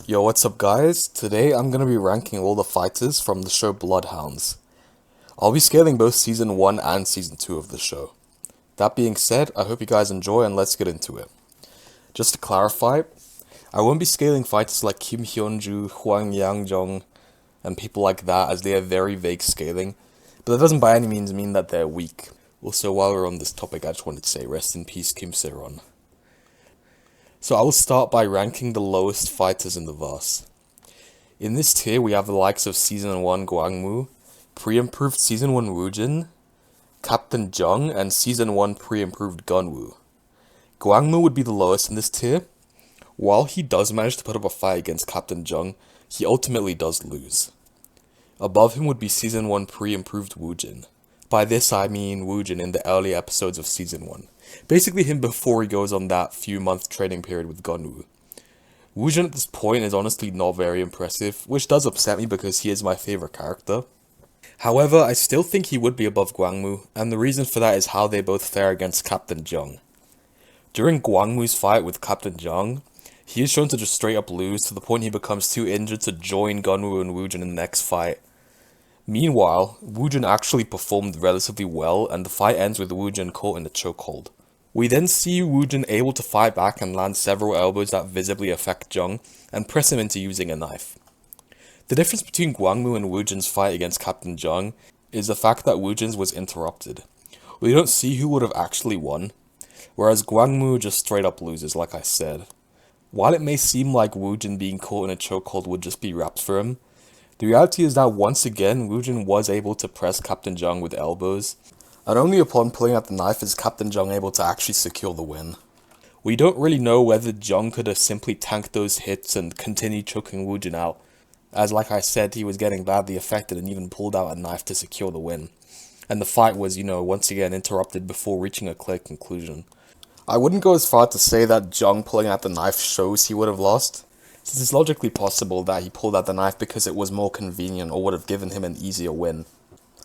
Yo, what's up guys? Today I'm gonna be ranking all the fighters from the show Bloodhounds. I'll be scaling both Season 1 and Season 2 of the show. That being said, I hope you guys enjoy and let's get into it. Just to clarify, I won't be scaling fighters like Kim Hyunju, Hwang Yangjong, and people like that as they have very vague scaling, but that doesn't by any means mean that they're weak. Also, while we're on this topic, I just wanted to say rest in peace Kim Se-ron. So I will start by ranking the lowest fighters in the verse. In this tier, we have the likes of Season 1 Gwangmu, pre-improved Season 1 Woojin, Captain Jung, and Season 1 pre-improved Gunwoo. Gwangmu would be the lowest in this tier. While he does manage to put up a fight against Captain Jung, he ultimately does lose. Above him would be Season 1 pre-improved Woojin. By this I mean Woojin in the early episodes of Season 1. Basically him before he goes on that few-month training period with Gunwoo. Woojin at this point is honestly not very impressive, which does upset me because he is my favorite character. However, I still think he would be above Gwangmu, and the reason for that is how they both fare against Captain Jung. During Gwangmu's fight with Captain Jung, he is shown to just straight up lose to the point he becomes too injured to join Gunwoo and Woojin in the next fight. Meanwhile, Woojin actually performed relatively well, and the fight ends with Woojin caught in a chokehold. We then see Woojin able to fight back and land several elbows that visibly affect Jung, and press him into using a knife. The difference between Gwangmu and Woojin's fight against Captain Jung is the fact that Woojin's was interrupted. We don't see who would have actually won, whereas Gwangmu just straight up loses, like I said. While it may seem like Woojin being caught in a chokehold would just be wraps for him, the reality is that once again, Woojin was able to press Captain Jung with elbows, and only upon pulling out the knife is Captain Jung able to actually secure the win. We don't really know whether Jung could have simply tanked those hits and continued choking Woojin out, as like I said, he was getting badly affected and even pulled out a knife to secure the win. And the fight was, once again interrupted before reaching a clear conclusion. I wouldn't go as far to say that Jung pulling out the knife shows he would have lost, since it's logically possible that he pulled out the knife because it was more convenient or would have given him an easier win.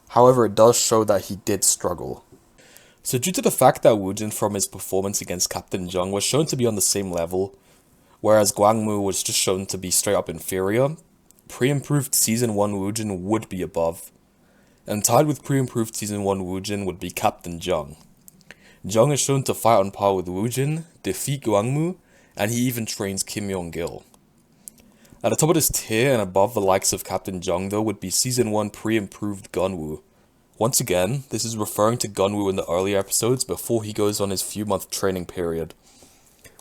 However, it does show that he did struggle. So due to the fact that Woojin from his performance against Captain Jung was shown to be on the same level, whereas Gwangmu was just shown to be straight up inferior, pre-improved Season 1 Woojin would be above. And tied with pre-improved Season 1 Woojin would be Captain Jung. Jung is shown to fight on par with Woojin, defeat Gwangmu, and he even trains Kim Yong-gil. At the top of this tier and above the likes of Captain Jung though would be Season 1 pre-improved Gunwoo. Once again, this is referring to Gunwoo in the earlier episodes before he goes on his few-month training period.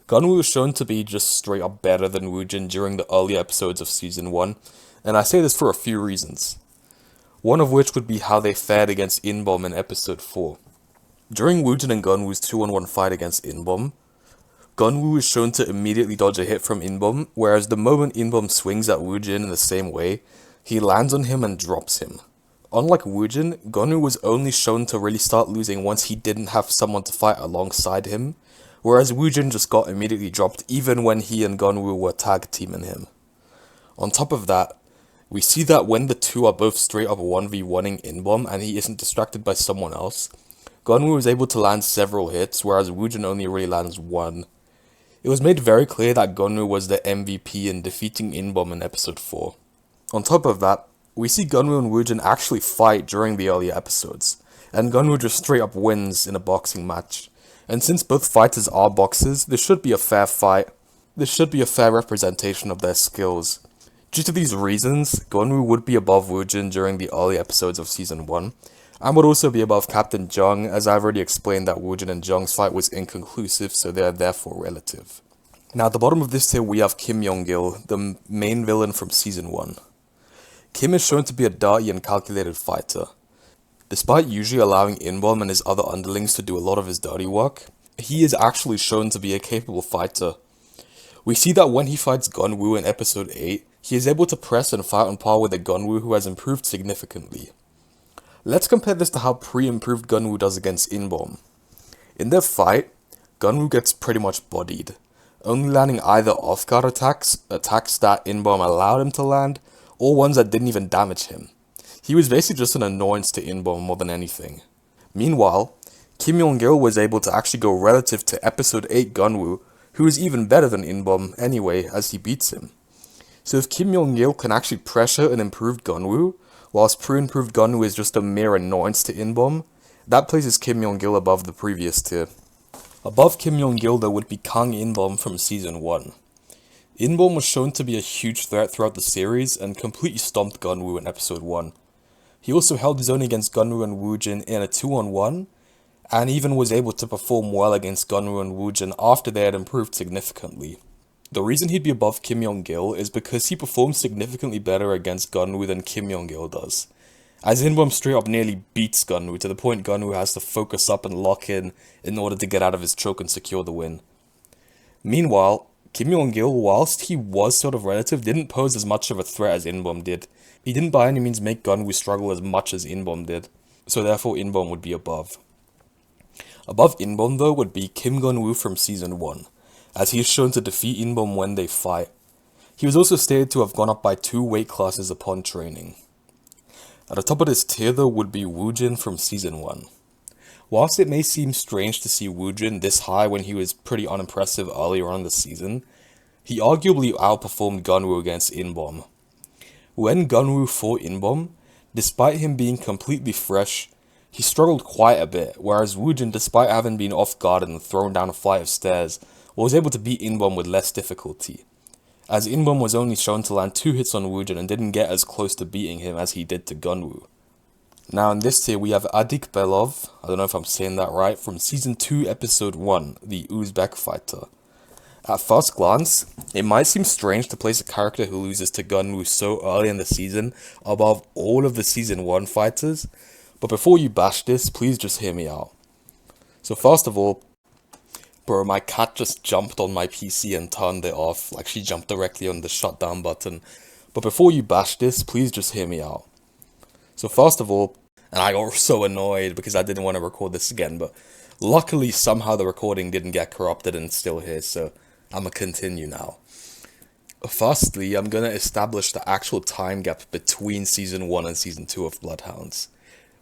Gunwoo is shown to be just straight up better than Woojin during the early episodes of Season 1, and I say this for a few reasons. One of which would be how they fared against Inbom in Episode 4. During Woojin and Gunwoo's 2-on-1 fight against Inbom, Gunwoo is shown to immediately dodge a hit from Inbom, whereas the moment Inbom swings at Woojin in the same way, he lands on him and drops him. Unlike Woojin, Gunwoo was only shown to really start losing once he didn't have someone to fight alongside him, whereas Woojin just got immediately dropped even when he and Gunwoo were tag teaming him. On top of that, we see that when the two are both straight up 1v1ing Inbom and he isn't distracted by someone else, Gunwoo is able to land several hits, whereas Woojin only really lands one. It was made very clear that Gunwoo was the MVP in defeating Inbom in Episode 4. On top of that, we see Gunwoo and Woojin actually fight during the earlier episodes, and Gunwoo just straight up wins in a boxing match. And since both fighters are boxers, this should be a fair fight. This should be a fair representation of their skills. Due to these reasons, Gunwoo would be above Woojin during the early episodes of Season 1, and would also be above Captain Jung, as I've already explained that Woojin and Jung's fight was inconclusive, so they are therefore relative. Now at the bottom of this tier we have Kim Yong-gil, the main villain from Season 1. Kim is shown to be a dirty and calculated fighter. Despite usually allowing Inbom and his other underlings to do a lot of his dirty work, he is actually shown to be a capable fighter. We see that when he fights Gunwoo in Episode 8, he is able to press and fight on par with a Gunwoo who has improved significantly. Let's compare this to how pre-improved Gunwoo does against Inbom. In their fight, Gunwoo gets pretty much bodied, only landing either off-guard attacks that Inbom allowed him to land, or ones that didn't even damage him. He was basically just an annoyance to Inbom more than anything. Meanwhile, Kim Yong-gil was able to actually go relative to Episode 8 Gunwoo, who is even better than Inbom anyway as he beats him. So if Kim Yong-gil can actually pressure an improved Gunwoo, whilst pre-improved Gunwoo is just a mere annoyance to Inbom, that places Kim Yong-gil above the previous tier. Above Kim Yong-gil though would be Kang Inbom from Season 1. Inbom was shown to be a huge threat throughout the series and completely stomped Gunwoo in Episode 1. He also held his own against Gunwoo and Woojin in a 2-on-1, and even was able to perform well against Gunwoo and Woojin after they had improved significantly. The reason he'd be above Kim Yong-gil is because he performs significantly better against Gunwoo than Kim Yong-gil does, as Inbom straight up nearly beats Gunwoo to the point Gunwoo has to focus up and lock in order to get out of his choke and secure the win. Meanwhile, Kim Yong-gil, whilst he was sort of relative, didn't pose as much of a threat as Inbom did. He didn't by any means make Gunwoo struggle as much as Inbom did, so therefore Inbom would be above. Above Inbom though would be Kim Gunwoo from Season 1, as he is shown to defeat Inbom when they fight. He was also stated to have gone up by 2 weight classes upon training. At the top of this tier though would be Woojin from Season 1. Whilst it may seem strange to see Woojin this high when he was pretty unimpressive earlier on in the season, he arguably outperformed Gunwoo against Inbom. When Gunwoo fought Inbom, despite him being completely fresh, he struggled quite a bit, whereas Woojin, despite having been off guard and thrown down a flight of stairs, was able to beat Inbom with less difficulty, as Inbom was only shown to land 2 hits on Woojin and didn't get as close to beating him as he did to Gunwoo. Now in this tier we have Adik Belov, I don't know if I'm saying that right, from Season 2 Episode 1, the Uzbek fighter. At first glance, it might seem strange to place a character who loses to Gunwoo so early in the season above all of the Season 1 fighters, but before you bash this, please just hear me out. So first of all, bro, my cat just jumped on my PC and turned it off, like she jumped directly on the shutdown button. But before you bash this, please just hear me out. So first of all, and I got so annoyed because I didn't want to record this again, but luckily somehow the recording didn't get corrupted and it's still here, so I'm gonna continue now. Firstly, I'm gonna establish the actual time gap between Season 1 and Season 2 of Bloodhounds.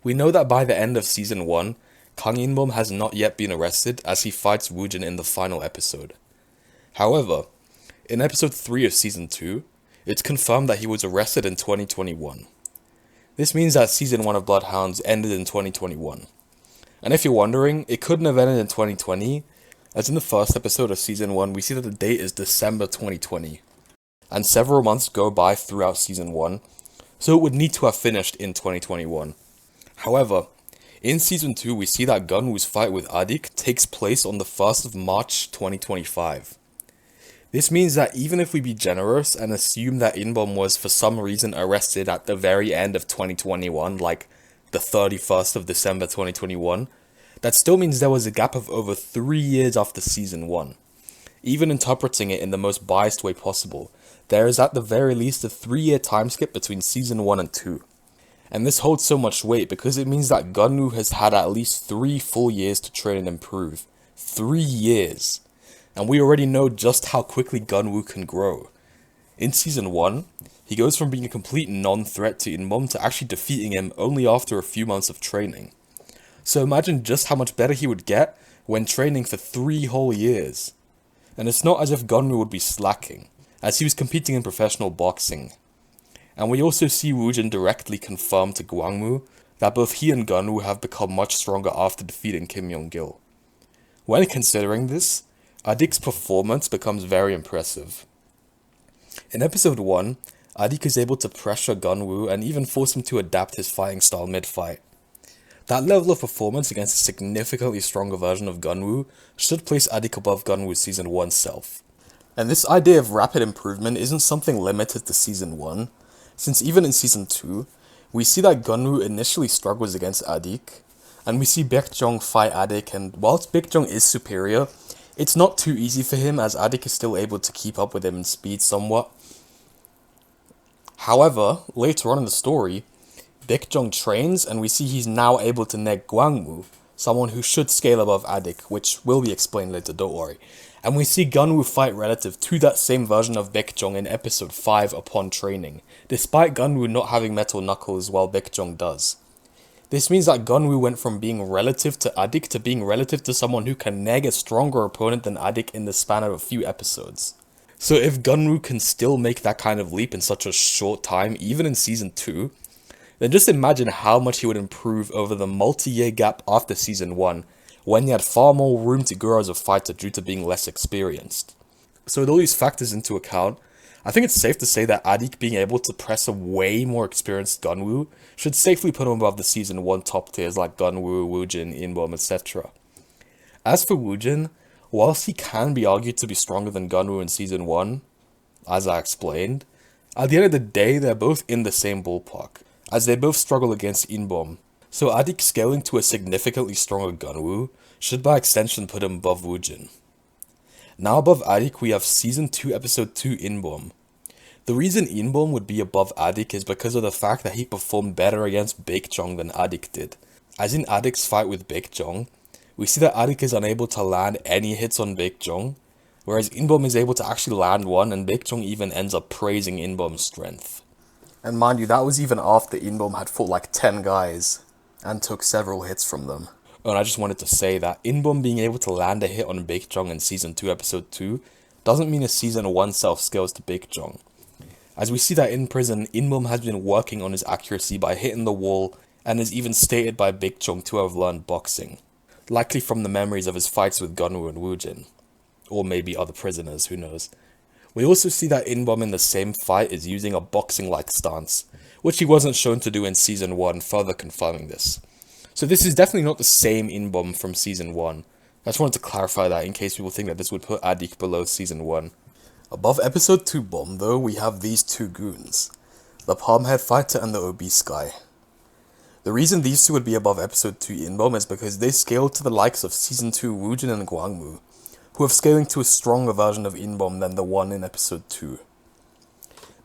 We know that by the end of Season 1, Kang Inbom has not yet been arrested as he fights Woojin in the final episode. However, in Episode 3 of Season 2, it's confirmed that he was arrested in 2021. This means that Season 1 of Bloodhounds ended in 2021. And if you're wondering, it couldn't have ended in 2020, as in the first episode of Season 1 we see that the date is December 2020. And several months go by throughout Season 1, so it would need to have finished in 2021. However, in Season 2 we see that Gunwoo's fight with Adik takes place on the 1st of March 2025. This means that even if we be generous and assume that Inbom was for some reason arrested at the very end of 2021, like the 31st of December 2021, that still means there was a gap of over 3 years after Season 1. Even interpreting it in the most biased way possible, there is at the very least a 3-year time skip between Season 1 and 2. And this holds so much weight because it means that Gunwoo has had at least 3 full years to train and improve. 3 years! And we already know just how quickly Gunwoo can grow. In Season 1, he goes from being a complete non-threat to Inbom to actually defeating him only after a few months of training. So imagine just how much better he would get when training for 3 whole years. And it's not as if Gunwoo would be slacking, as he was competing in professional boxing. And we also see Woojin directly confirm to Gwangmu that both he and Gunwoo have become much stronger after defeating Kim Yong-gil. When considering this, Adik's performance becomes very impressive. In Episode 1, Adik is able to pressure Gunwoo and even force him to adapt his fighting style mid-fight. That level of performance against a significantly stronger version of Gunwoo should place Adik above Gunwoo's Season 1 self. And this idea of rapid improvement isn't something limited to Season 1, since even in Season 2, we see that Gunwoo initially struggles against Adik, and we see Baekjong fight Adik, and whilst Baekjong is superior, it's not too easy for him as Adik is still able to keep up with him in speed somewhat. However, later on in the story, Baekjong trains and we see he's now able to neg Gwangmu, someone who should scale above Adik, which will be explained later, don't worry. And we see Gunwoo fight relative to that same version of Baekjong in Episode 5 upon training, despite Gunwoo not having metal knuckles while Baekjong does. This means that Gunwoo went from being relative to Adik to being relative to someone who can neg a stronger opponent than Adik in the span of a few episodes. So if Gunru can still make that kind of leap in such a short time, even in Season 2, then just imagine how much he would improve over the multi-year gap after Season 1, when he had far more room to grow as a fighter due to being less experienced. So with all these factors into account, I think it's safe to say that Adik being able to press a way more experienced Gunwoo should safely put him above the Season 1 top tiers like Gunwoo, Woojin, Inbom, etc. As for Woojin, whilst he can be argued to be stronger than Gunwoo in Season 1, as I explained, at the end of the day they're both in the same ballpark, as they both struggle against Inbom. So Adik scaling to a significantly stronger Gunwoo should by extension put him above Woojin. Now above Adik we have Season 2 Episode 2 Inbom. The reason Inbom would be above Adik is because of the fact that he performed better against Baekjong than Adik did. As in Adik's fight with Baekjong, we see that Adik is unable to land any hits on Baekjong, whereas Inbom is able to actually land one, and Baekjong even ends up praising Inbom's strength. And mind you, that was even after Inbom had fought like 10 guys, and took several hits from them. And I just wanted to say that Inbom being able to land a hit on Baekjong in Season 2 Episode 2 doesn't mean his Season 1 self scales to Baekjong. As we see that in prison, Inbom has been working on his accuracy by hitting the wall, and is even stated by Baekjong to have learned boxing. Likely from the memories of his fights with Gunwoo and Woojin. Or maybe other prisoners, who knows. We also see that Inbom in the same fight is using a boxing-like stance, which he wasn't shown to do in Season 1, further confirming this. So this is definitely not the same Inbom from Season 1. I just wanted to clarify that in case people think that this would put Adik below Season 1. Above Episode 2 Bomb though, we have these two goons. The Palmhead Fighter and the Obese Guy. The reason these two would be above Episode 2 Inbom is because they scale to the likes of Season 2 Woojin and Gwangmu, who have scaling to a stronger version of Inbom than the one in Episode 2.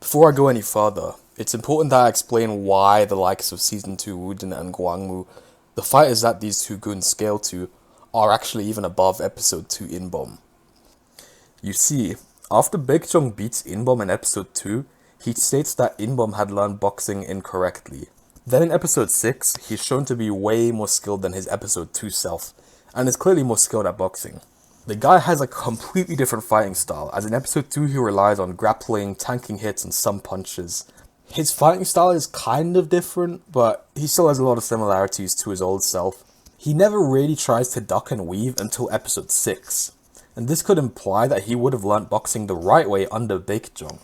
Before I go any further, it's important that I explain why the likes of Season 2 Woojin and Gwangmu, the fighters that these two goons scale to, are actually even above Episode 2 Inbom. You see, after Baekjong beats Inbom in Episode 2, he states that Inbom had learned boxing incorrectly. Then in Episode 6, he's shown to be way more skilled than his Episode 2 self, and is clearly more skilled at boxing. The guy has a completely different fighting style, as in Episode 2 he relies on grappling, tanking hits, and some punches. His fighting style is kind of different, but he still has a lot of similarities to his old self. He never really tries to duck and weave until Episode 6, and this could imply that he would have learnt boxing the right way under Baekjong.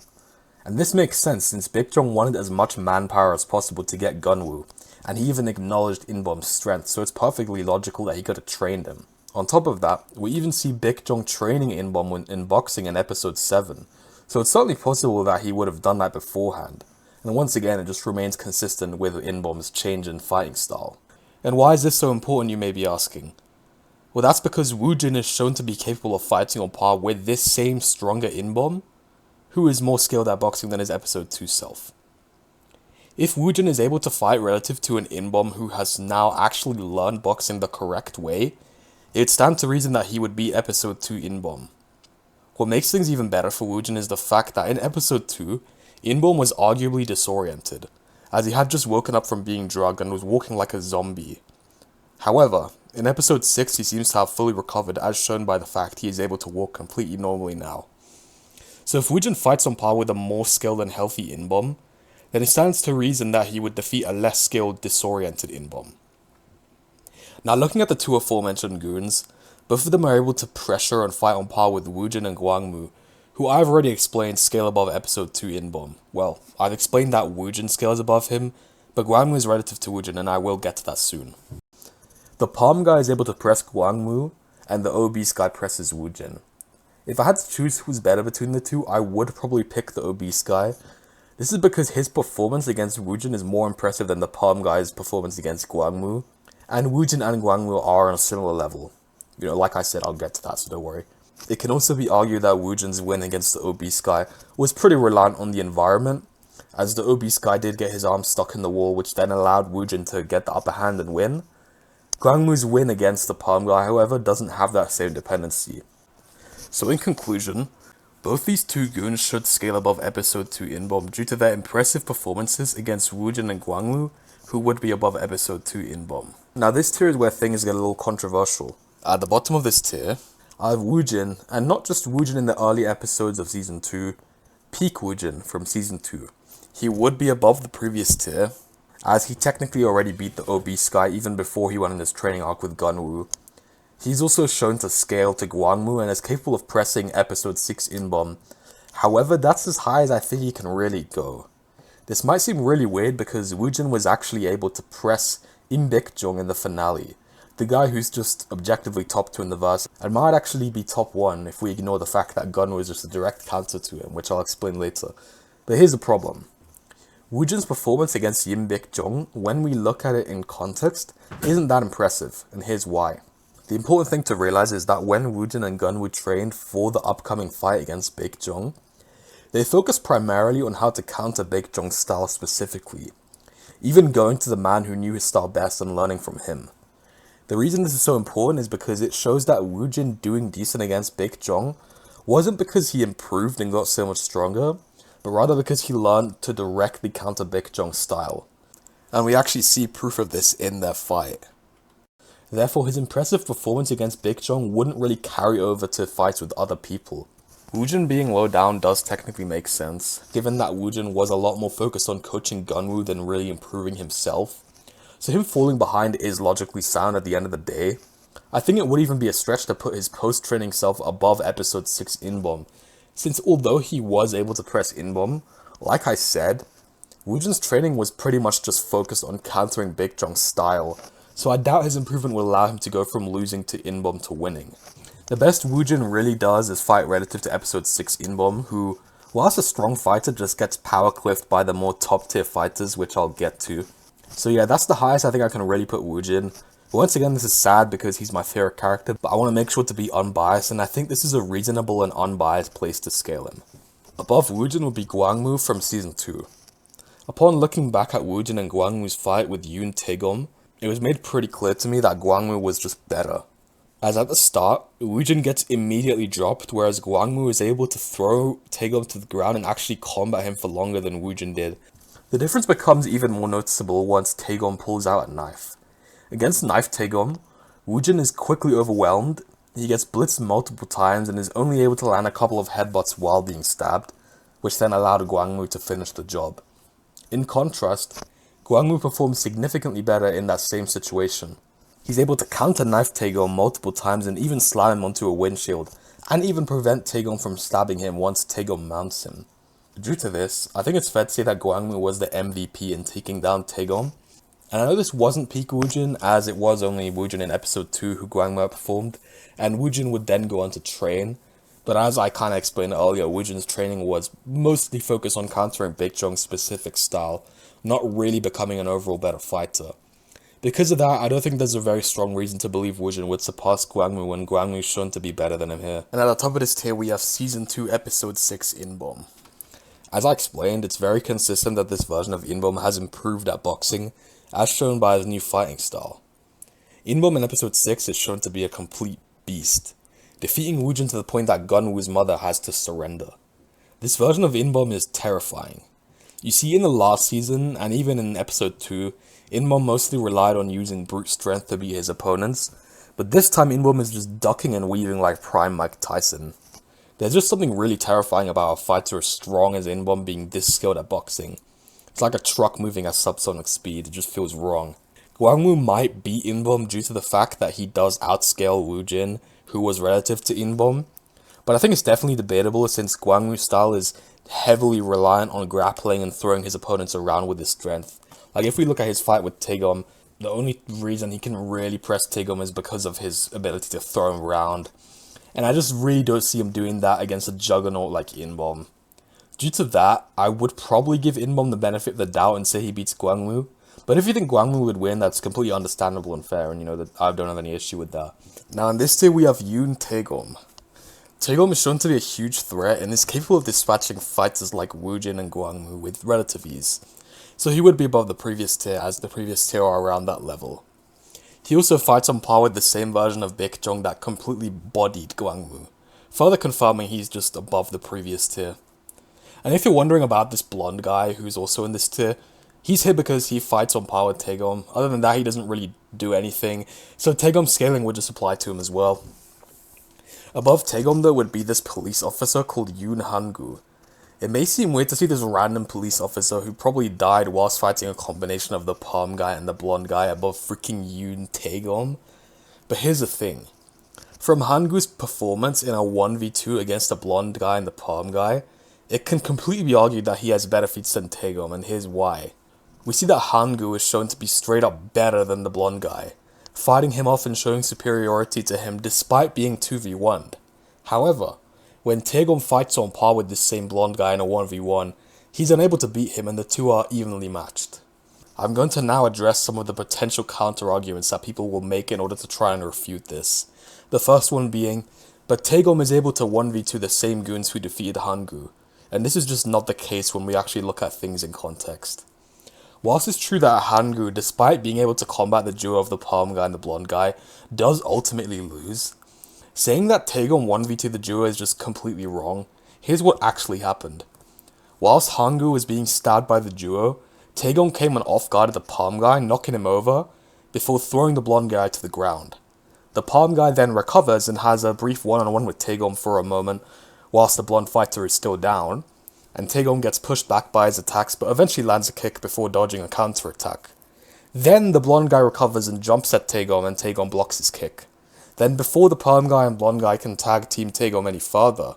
And this makes sense since Baekjong wanted as much manpower as possible to get Gunwoo, and he even acknowledged Inbom's strength, so it's perfectly logical that he could have trained him. On top of that, we even see Baekjong training Inbom in boxing in Episode 7, so it's certainly possible that he would have done that beforehand. And once again, it just remains consistent with Inbom's change in fighting style. And why is this so important, you may be asking? Well, that's because Woojin is shown to be capable of fighting on par with this same stronger Inbom, who is more skilled at boxing than his Episode 2 self. If Woojin is able to fight relative to an Inbom who has now actually learned boxing the correct way, it stands to reason that he would beat Episode 2 Inbom. What makes things even better for Woojin is the fact that in Episode 2, Inbom was arguably disoriented, as he had just woken up from being drugged and was walking like a zombie. However, in Episode 6 he seems to have fully recovered, as shown by the fact he is able to walk completely normally now. So if Woojin fights on par with a more skilled and healthy Inbom, then it stands to reason that he would defeat a less skilled, disoriented Inbom. Now looking at the two aforementioned goons, both of them are able to pressure and fight on par with Woojin and Gwangmu, who I've already explained scale above Episode 2 Inbom. Well, I've explained that Woojin scales above him, but Gwangmu is relative to Woojin, and I will get to that soon. The Palm Guy is able to press Gwangmu, and the Obese Guy presses Woojin. If I had to choose who's better between the two, I would probably pick the Obese Guy. This is because his performance against Woojin is more impressive than the Palm Guy's performance against Gwangmu, and Woojin and Gwangmu are on a similar level. You know, like I said, I'll get to that, so don't worry. It can also be argued that Woojin's win against the Obese Guy was pretty reliant on the environment, as the Obese Guy did get his arm stuck in the wall, which then allowed Woojin to get the upper hand and win. Gwangmu's win against the Palm Guy, however, doesn't have that same dependency. So in conclusion, both these two goons should scale above Episode 2 Inbom due to their impressive performances against Woojin and Gwangmu, who would be above Episode 2 Inbom. Now this tier is where things get a little controversial. At the bottom of this tier, I have Woojin, and not just Woojin in the early episodes of Season 2, peak Woojin from Season 2. He would be above the previous tier, as he technically already beat the obese guy even before he went on his training arc with Gunwoo. He's also shown to scale to Gwangmu and is capable of pressing episode 6 Inbom. However, that's as high as I think he can really go. This might seem really weird because Woojin was actually able to press In Baekjong in the finale, the guy who's just objectively top 2 in the verse, and might actually be top 1 if we ignore the fact that Gunwoo is just a direct counter to him, which I'll explain later. But here's the problem. Woojin's performance against Yin Baekjong, when we look at it in context, isn't that impressive, and here's why. The important thing to realize is that when Woojin and Gunwoo trained for the upcoming fight against Baekjong, they focused primarily on how to counter Baekjong's style specifically, even going to the man who knew his style best and learning from him. The reason this is so important is because it shows that Woojin doing decent against Baekjong wasn't because he improved and got so much stronger, but rather because he learned to directly counter Baekjong's style. And we actually see proof of this in their fight. Therefore, his impressive performance against Baekjong wouldn't really carry over to fights with other people. Woojin being low down does technically make sense, given that Woojin was a lot more focused on coaching Gunwoo than really improving himself. So him falling behind is logically sound at the end of the day. I think it would even be a stretch to put his post-training self above episode 6 Inbom, since although he was able to press Inbom, like I said, Woojin's training was pretty much just focused on countering Baekjong's style, so I doubt his improvement will allow him to go from losing to Inbom to winning. The best Woojin really does is fight relative to episode 6 Inbom, who, whilst a strong fighter, just gets power cliffed by the more top tier fighters, which I'll get to. So yeah, that's the highest I think I can really put Woojin. Once again, this is sad because he's my favorite character, but I want to make sure to be unbiased, and I think this is a reasonable and unbiased place to scale him. Above Woojin would be Gwangmu from Season 2. Upon looking back at Woojin and Gwangmu's fight with Yoon Taegum, it was made pretty clear to me that Gwangmu was just better. As at the start, Woojin gets immediately dropped, whereas Gwangmu is able to throw Taegum to the ground and actually combat him for longer than Woojin did. The difference becomes even more noticeable once Taegum pulls out a knife. Against Knife Taegum, Woojin is quickly overwhelmed, he gets blitzed multiple times and is only able to land a couple of headbutts while being stabbed, which then allowed Gwangmu to finish the job. In contrast, Gwangmu performs significantly better in that same situation. He's able to counter Knife Taegum multiple times and even slam him onto a windshield, and even prevent Taegum from stabbing him once Taegum mounts him. Due to this, I think it's fair to say that Gwangmu was the MVP in taking down Taegum. And I know this wasn't peak Woojin, as it was only Woojin in episode 2 who Gwangmu outperformed, and Woojin would then go on to train. But as I kinda explained earlier, Woojin's training was mostly focused on countering Baekjong's specific style, not really becoming an overall better fighter. Because of that, I don't think there's a very strong reason to believe Woojin would surpass Gwangmu when Gwangmu is shown to be better than him here. And at the top of this tier we have Season 2 Episode 6 Inbom. As I explained, it's very consistent that this version of Inbom has improved at boxing, as shown by his new fighting style. Inbom in Episode 6 is shown to be a complete beast, defeating Woojin to the point that Gunwoo's mother has to surrender. This version of Inbom is terrifying. You see, in the last season, and even in Episode 2, Inbom mostly relied on using brute strength to beat his opponents, but this time Inbom is just ducking and weaving like prime Mike Tyson. There's just something really terrifying about a fighter as strong as Inbom being this skilled at boxing. It's like a truck moving at subsonic speed, it just feels wrong. Gwangmu might beat Inbom due to the fact that he does outscale Woojin, who was relative to Inbom, but I think it's definitely debatable since Gwangmu's style is heavily reliant on grappling and throwing his opponents around with his strength. Like if we look at his fight with Taegum, the only reason he can really press Taegum is because of his ability to throw him around. And I just really don't see him doing that against a juggernaut like Inbom. Due to that, I would probably give Inbom the benefit of the doubt and say he beats Gwangmu. But if you think Gwangmu would win, that's completely understandable and fair, and you know that I don't have any issue with that. Now in this tier we have Yoon Taegum. Taegum is shown to be a huge threat and is capable of dispatching fighters like Woojin and Gwangmu with relative ease. So he would be above the previous tier, as the previous tier are around that level. He also fights on par with the same version of Baekjong that completely bodied Gwangmu, further confirming he's just above the previous tier. And if you're wondering about this blonde guy who's also in this tier, he's here because he fights on par with Taegum. Other than that, he doesn't really do anything, so Taegum's scaling would just apply to him as well. Above Taegom though would be this police officer called Yoon Han-gu. It may seem weird to see this random police officer who probably died whilst fighting a combination of the palm guy and the blonde guy above freaking Yoon Taegom, but here's the thing. From Han-gu's performance in a 1v2 against the blonde guy and the palm guy, it can completely be argued that he has better feats than Taegom, and here's why. We see that Han-gu is shown to be straight up better than the blonde guy, fighting him off and showing superiority to him despite being 2v1'd. However, when Taegom fights on par with this same blonde guy in a 1v1, he's unable to beat him and the two are evenly matched. I'm going to now address some of the potential counter-arguments that people will make in order to try and refute this. The first one being, but Taegom is able to 1v2 the same goons who defeated Han-gu, and this is just not the case when we actually look at things in context. Whilst it's true that Han-gu, despite being able to combat the duo of the palm guy and the blonde guy, does ultimately lose, saying that Taegom 1v2 the duo is just completely wrong. Here's what actually happened. Whilst Han-gu was being stabbed by the duo, Taegom came on off guard at the palm guy, knocking him over, before throwing the blonde guy to the ground. The palm guy then recovers and has a brief one-on-one with Taegom for a moment, whilst the blonde fighter is still down, and Taegom gets pushed back by his attacks but eventually lands a kick before dodging a counter-attack. Then the blonde guy recovers and jumps at Taegom and Taegom blocks his kick. Then before the palm guy and blonde guy can tag team Taegom any further,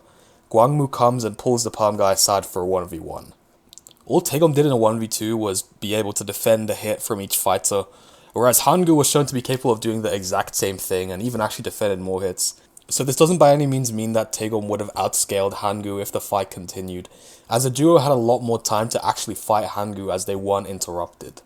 Gwangmu comes and pulls the palm guy aside for a 1v1. All Taegom did in a 1v2 was be able to defend a hit from each fighter, whereas Han-gu was shown to be capable of doing the exact same thing and even actually defended more hits. So this doesn't by any means mean that Taegom would have outscaled Han-gu if the fight continued, as the duo had a lot more time to actually fight Han-gu as they weren't interrupted.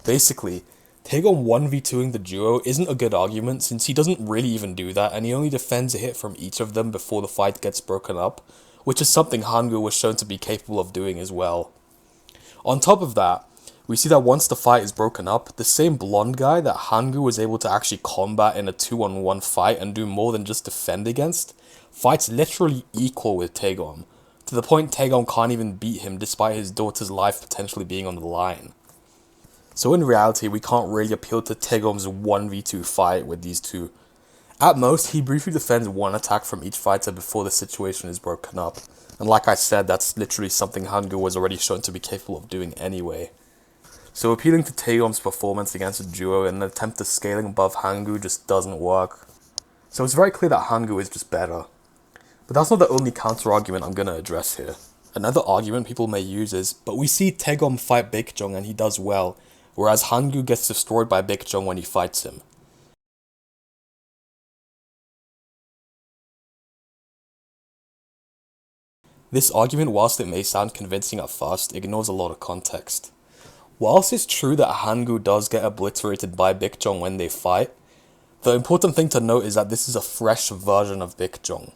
Basically, Taegom 1v2ing the duo isn't a good argument since he doesn't really even do that and he only defends a hit from each of them before the fight gets broken up, which is something Han-gu was shown to be capable of doing as well. On top of that, we see that once the fight is broken up, the same blonde guy that Han-gu was able to actually combat in a 2-on-1 fight and do more than just defend against, fights literally equal with Taegom, to the point Taegom can't even beat him despite his daughter's life potentially being on the line. So in reality, we can't really appeal to Taegom's 1v2 fight with these two. At most, he briefly defends one attack from each fighter before the situation is broken up, and like I said, that's literally something Han-gu was already shown to be capable of doing anyway. So appealing to Taegom's performance against a duo in an attempt to scaling above Han-gu just doesn't work. So it's very clear that Han-gu is just better. But that's not the only counter-argument I'm going to address here. Another argument people may use is, but we see Taegom fight Baekjong and he does well, whereas Han-gu gets destroyed by Baekjong when he fights him. This argument, whilst it may sound convincing at first, ignores a lot of context. Whilst it's true that Han-gu does get obliterated by Baekjong when they fight, the important thing to note is that this is a fresh version of Baekjong.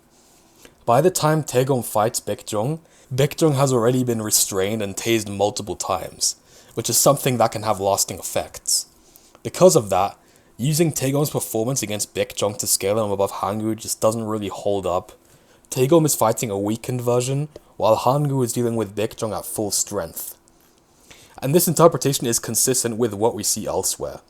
By the time Taegom fights Baekjong, Baekjong has already been restrained and tased multiple times, which is something that can have lasting effects. Because of that, using Taegom's performance against Baekjong to scale him above Han-gu just doesn't really hold up. Taegom is fighting a weakened version, while Han-gu is dealing with Baekjong at full strength. And this interpretation is consistent with what we see elsewhere.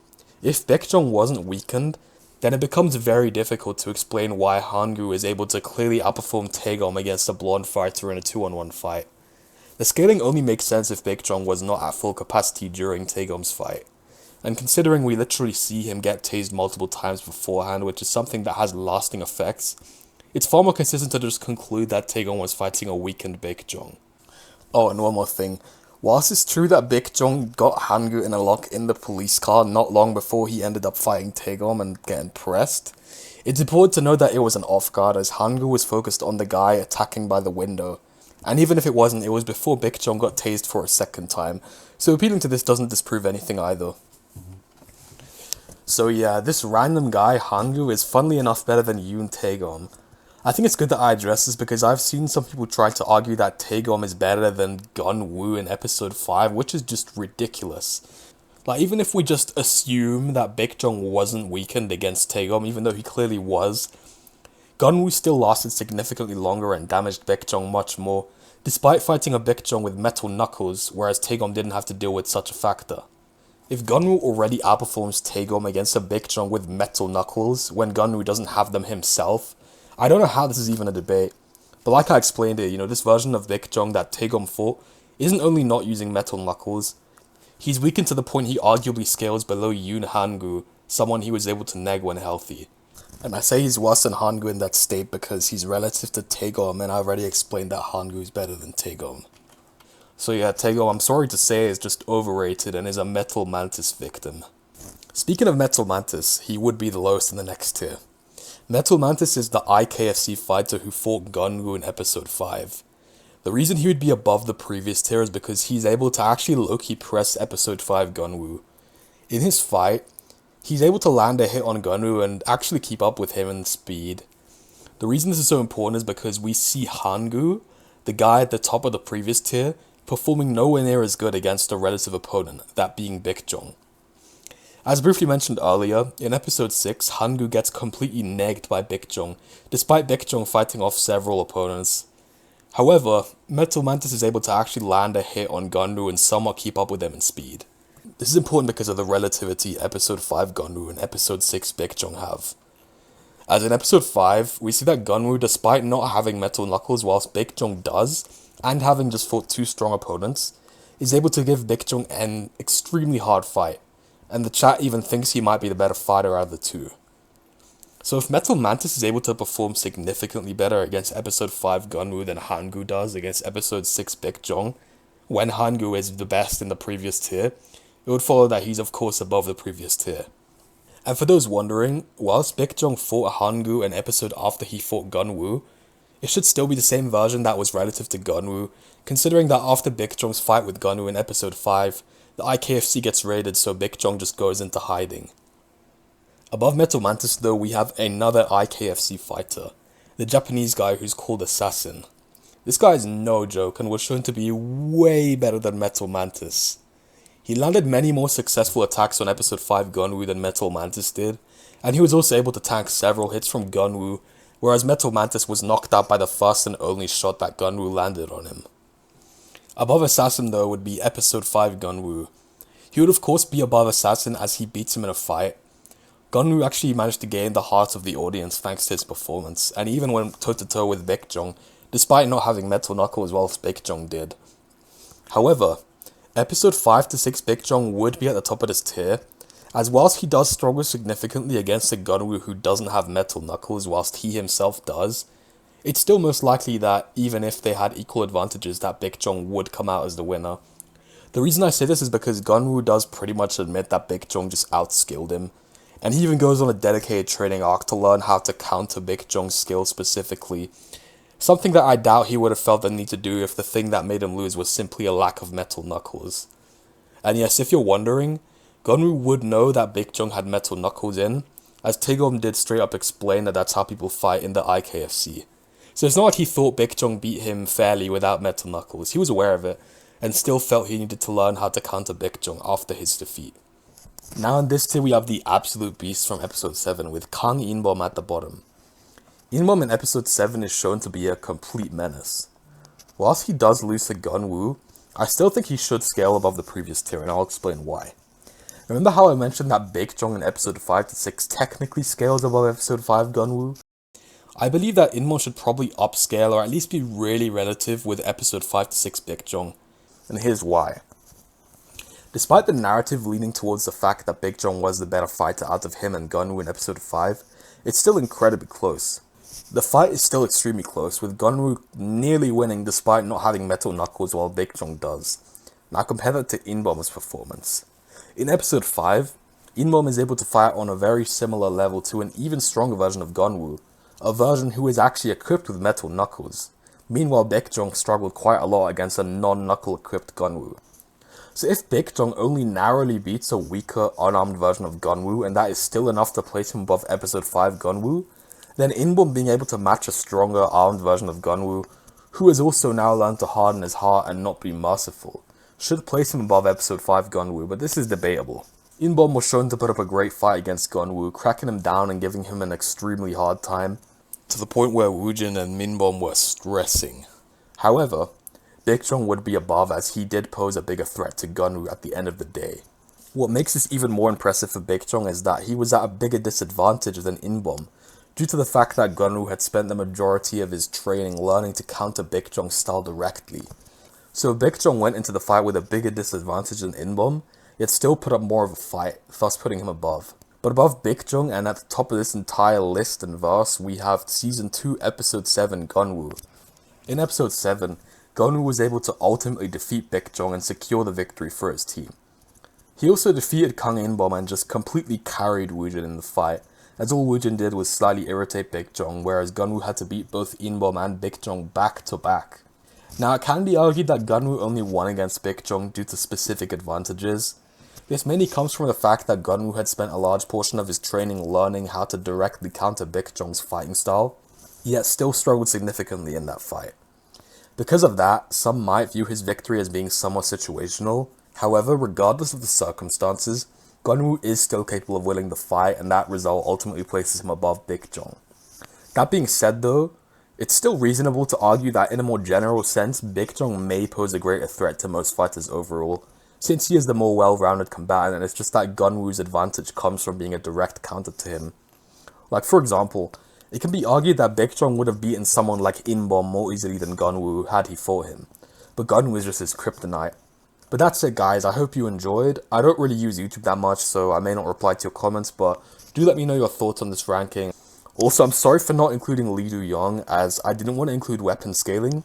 If Baekjong wasn't weakened, then it becomes very difficult to explain why Han-gu is able to clearly outperform Taegom against a blonde fighter in a 2-on-1 fight. The scaling only makes sense if Baekjong was not at full capacity during Taegom's fight. And considering we literally see him get tased multiple times beforehand, which is something that has lasting effects, it's far more consistent to just conclude that Taegom was fighting a weakened Baekjong. Oh, and one more thing. Whilst it's true that Baekjong got Han-gu in a lock in the police car not long before he ended up fighting Taegom and getting pressed, it's important to note that it was an off-guard as Han-gu was focused on the guy attacking by the window. And even if it wasn't, it was before Baekjong got tased for a second time, so appealing to this doesn't disprove anything either. So yeah, this random guy, Han-gu, is funnily enough better than Yoon Taegom. I think it's good that I address this because I've seen some people try to argue that Taegom is better than Gun-woo in episode 5, which is just ridiculous. Like, even if we just assume that Baekjong wasn't weakened against Taegom, even though he clearly was, Gun-woo still lasted significantly longer and damaged Baekjong much more, despite fighting a Baekjong with metal knuckles, whereas Taegom didn't have to deal with such a factor. If Gun-woo already outperforms Taegom against a Baekjong with metal knuckles, when Gun-woo doesn't have them himself, I don't know how this is even a debate, but like I explained it, this version of Baekjong that Taegom fought isn't only not using metal knuckles, he's weakened to the point he arguably scales below Yoon Hangu, someone he was able to neg when healthy. And I say he's worse than Hangu in that state because he's relative to Taegom, and I already explained that Hangu is better than Taegom. So yeah, Taegom, I'm sorry to say, is just overrated and is a Metal Mantis victim. Speaking of Metal Mantis, he would be the lowest in the next tier. Metal Mantis is the IKFC fighter who fought Gunwoo in episode 5. The reason he would be above the previous tier is because he's able to actually low-key press episode 5 Gunwoo. In his fight, he's able to land a hit on Gunwoo and actually keep up with him in speed. The reason this is so important is because we see Hangu, the guy at the top of the previous tier, performing nowhere near as good against a relative opponent, that being Baekjong. As briefly mentioned earlier, in episode 6, Hangu gets completely negged by Baekjong, despite Baekjong fighting off several opponents. However, Metal Mantis is able to actually land a hit on Gunwoo and somewhat keep up with them in speed. This is important because of the relativity episode 5 Gunwoo and episode 6 Baekjong have. As in episode 5, we see that Gunwoo, despite not having metal knuckles whilst Baekjong does, and having just fought two strong opponents, is able to give Baekjong an extremely hard fight, and the chat even thinks he might be the better fighter out of the two. So if Metal Mantis is able to perform significantly better against episode 5 Gunwoo than Hangu does against episode 6 Baekjong, when Hangu is the best in the previous tier, it would follow that he's of course above the previous tier. And for those wondering, whilst Baekjong fought Hangu an episode after he fought Gunwoo, it should still be the same version that was relative to Gunwoo, considering that after Baekjong's fight with Gunwoo in episode 5, the IKFC gets raided so Baekjong just goes into hiding. Above Metal Mantis though, we have another IKFC fighter, the Japanese guy who's called Assassin. This guy is no joke and was shown to be way better than Metal Mantis. He landed many more successful attacks on episode 5 Gunwoo than Metal Mantis did, and he was also able to tank several hits from Gunwoo, whereas Metal Mantis was knocked out by the first and only shot that Gunwoo landed on him. Above Assassin though would be episode 5 Gunwoo. He would of course be above Assassin as he beats him in a fight. Gunwoo actually managed to gain the hearts of the audience thanks to his performance, and he even went toe to toe with Baekjong, despite not having metal knuckle as well as Baekjong did. However, episode 5 to 6 Baekjong would be at the top of this tier, as whilst he does struggle significantly against a Gunwoo who doesn't have metal knuckles whilst he himself does, it's still most likely that even if they had equal advantages that Baekjong would come out as the winner. The reason I say this is because Gunwoo does pretty much admit that Baekjong just outskilled him, and he even goes on a dedicated training arc to learn how to counter Baekjong's skill specifically, something that I doubt he would have felt the need to do if the thing that made him lose was simply a lack of metal knuckles. And yes, if you're wondering, Gunwoo would know that Baekjong had metal knuckles in, as Taegom did straight up explain that that's how people fight in the IKFC. So it's not like he thought Baekjong beat him fairly without metal knuckles. He was aware of it, and still felt he needed to learn how to counter Baekjong after his defeat. Now in this tier we have the absolute beast from episode 7 with Kang Inbom at the bottom. Inbom in episode 7 is shown to be a complete menace. Whilst he does lose to Gunwoo, I still think he should scale above the previous tier, and I'll explain why. Remember how I mentioned that Baekjong in episode 5 to 6 technically scales above episode 5 Gunwoo? I believe that Inbom should probably upscale or at least be really relative with episode 5 to 6 Baekjong, and here's why. Despite the narrative leaning towards the fact that Baekjong was the better fighter out of him and Gunwoo in episode 5, it's still incredibly close. The fight is still extremely close, with Gunwoo nearly winning despite not having metal knuckles while Baekjong does. Now compare that to Inbom's performance. In episode 5, Inbom is able to fight on a very similar level to an even stronger version of Gunwoo, a version who is actually equipped with metal knuckles. Meanwhile, Baekjong struggled quite a lot against a non-knuckle equipped Gunwoo. So if Baekjong only narrowly beats a weaker, unarmed version of Gunwoo, and that is still enough to place him above episode 5 Gunwoo, then Inbom being able to match a stronger, armed version of Gunwoo, who has also now learned to harden his heart and not be merciful, should place him above episode 5 Gunwoo, but this is debatable. Inbom was shown to put up a great fight against Gunwoo, cracking him down and giving him an extremely hard time, to the point where Woojin and Minbom were stressing. However, Baekjong would be above as he did pose a bigger threat to Gunwoo at the end of the day. What makes this even more impressive for Baekjong is that he was at a bigger disadvantage than Inbom, due to the fact that Gunwoo had spent the majority of his training learning to counter Big Jong's style directly. So Big Jong went into the fight with a bigger disadvantage than Inbom, yet still put up more of a fight, thus putting him above. But above Big Jong and at the top of this entire list and verse, we have Season 2, Episode 7, Gunwoo. In Episode 7, Gunwoo was able to ultimately defeat Big Jong and secure the victory for his team. He also defeated Kang Inbom and just completely carried Woojin in the fight, as all Woojin did was slightly irritate Big Jong, whereas Gunwoo had to beat both Inbom and Big Jong back to back. Now it can be argued that Gunwoo only won against Big Jong due to specific advantages. This mainly comes from the fact that Gunwoo had spent a large portion of his training learning how to directly counter Big Jong's fighting style, yet still struggled significantly in that fight. Because of that, some might view his victory as being somewhat situational. However, regardless of the circumstances, Gunwoo is still capable of winning the fight, and that result ultimately places him above Big Jong. That being said though, it's still reasonable to argue that in a more general sense, Big Jong may pose a greater threat to most fighters overall, since he is the more well-rounded combatant, and it's just that Gunwoo's advantage comes from being a direct counter to him. Like for example, it can be argued that Big Jong would have beaten someone like Inbom more easily than Gunwoo had he fought him, but Gunwoo is just his kryptonite. But that's it guys, I hope you enjoyed. I don't really use YouTube that much, so I may not reply to your comments, but do let me know your thoughts on this ranking. Also, I'm sorry for not including Lee Do-young, as I didn't want to include weapon scaling.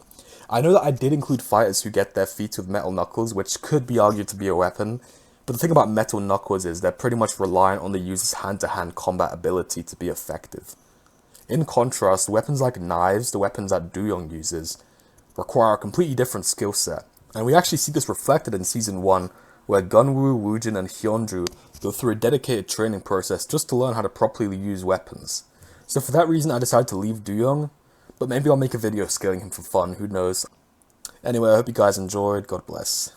I know that I did include fighters who get their feats with metal knuckles, which could be argued to be a weapon, but the thing about metal knuckles is they're pretty much reliant on the user's hand-to-hand combat ability to be effective. In contrast, weapons like knives, the weapons that Do-young uses, require a completely different skill set. And we actually see this reflected in Season 1, where Gunwoo, Woojin, and Hyunju go through a dedicated training process just to learn how to properly use weapons. So for that reason I decided to leave Do-young, but maybe I'll make a video scaling him for fun, who knows. Anyway, I hope you guys enjoyed, God bless.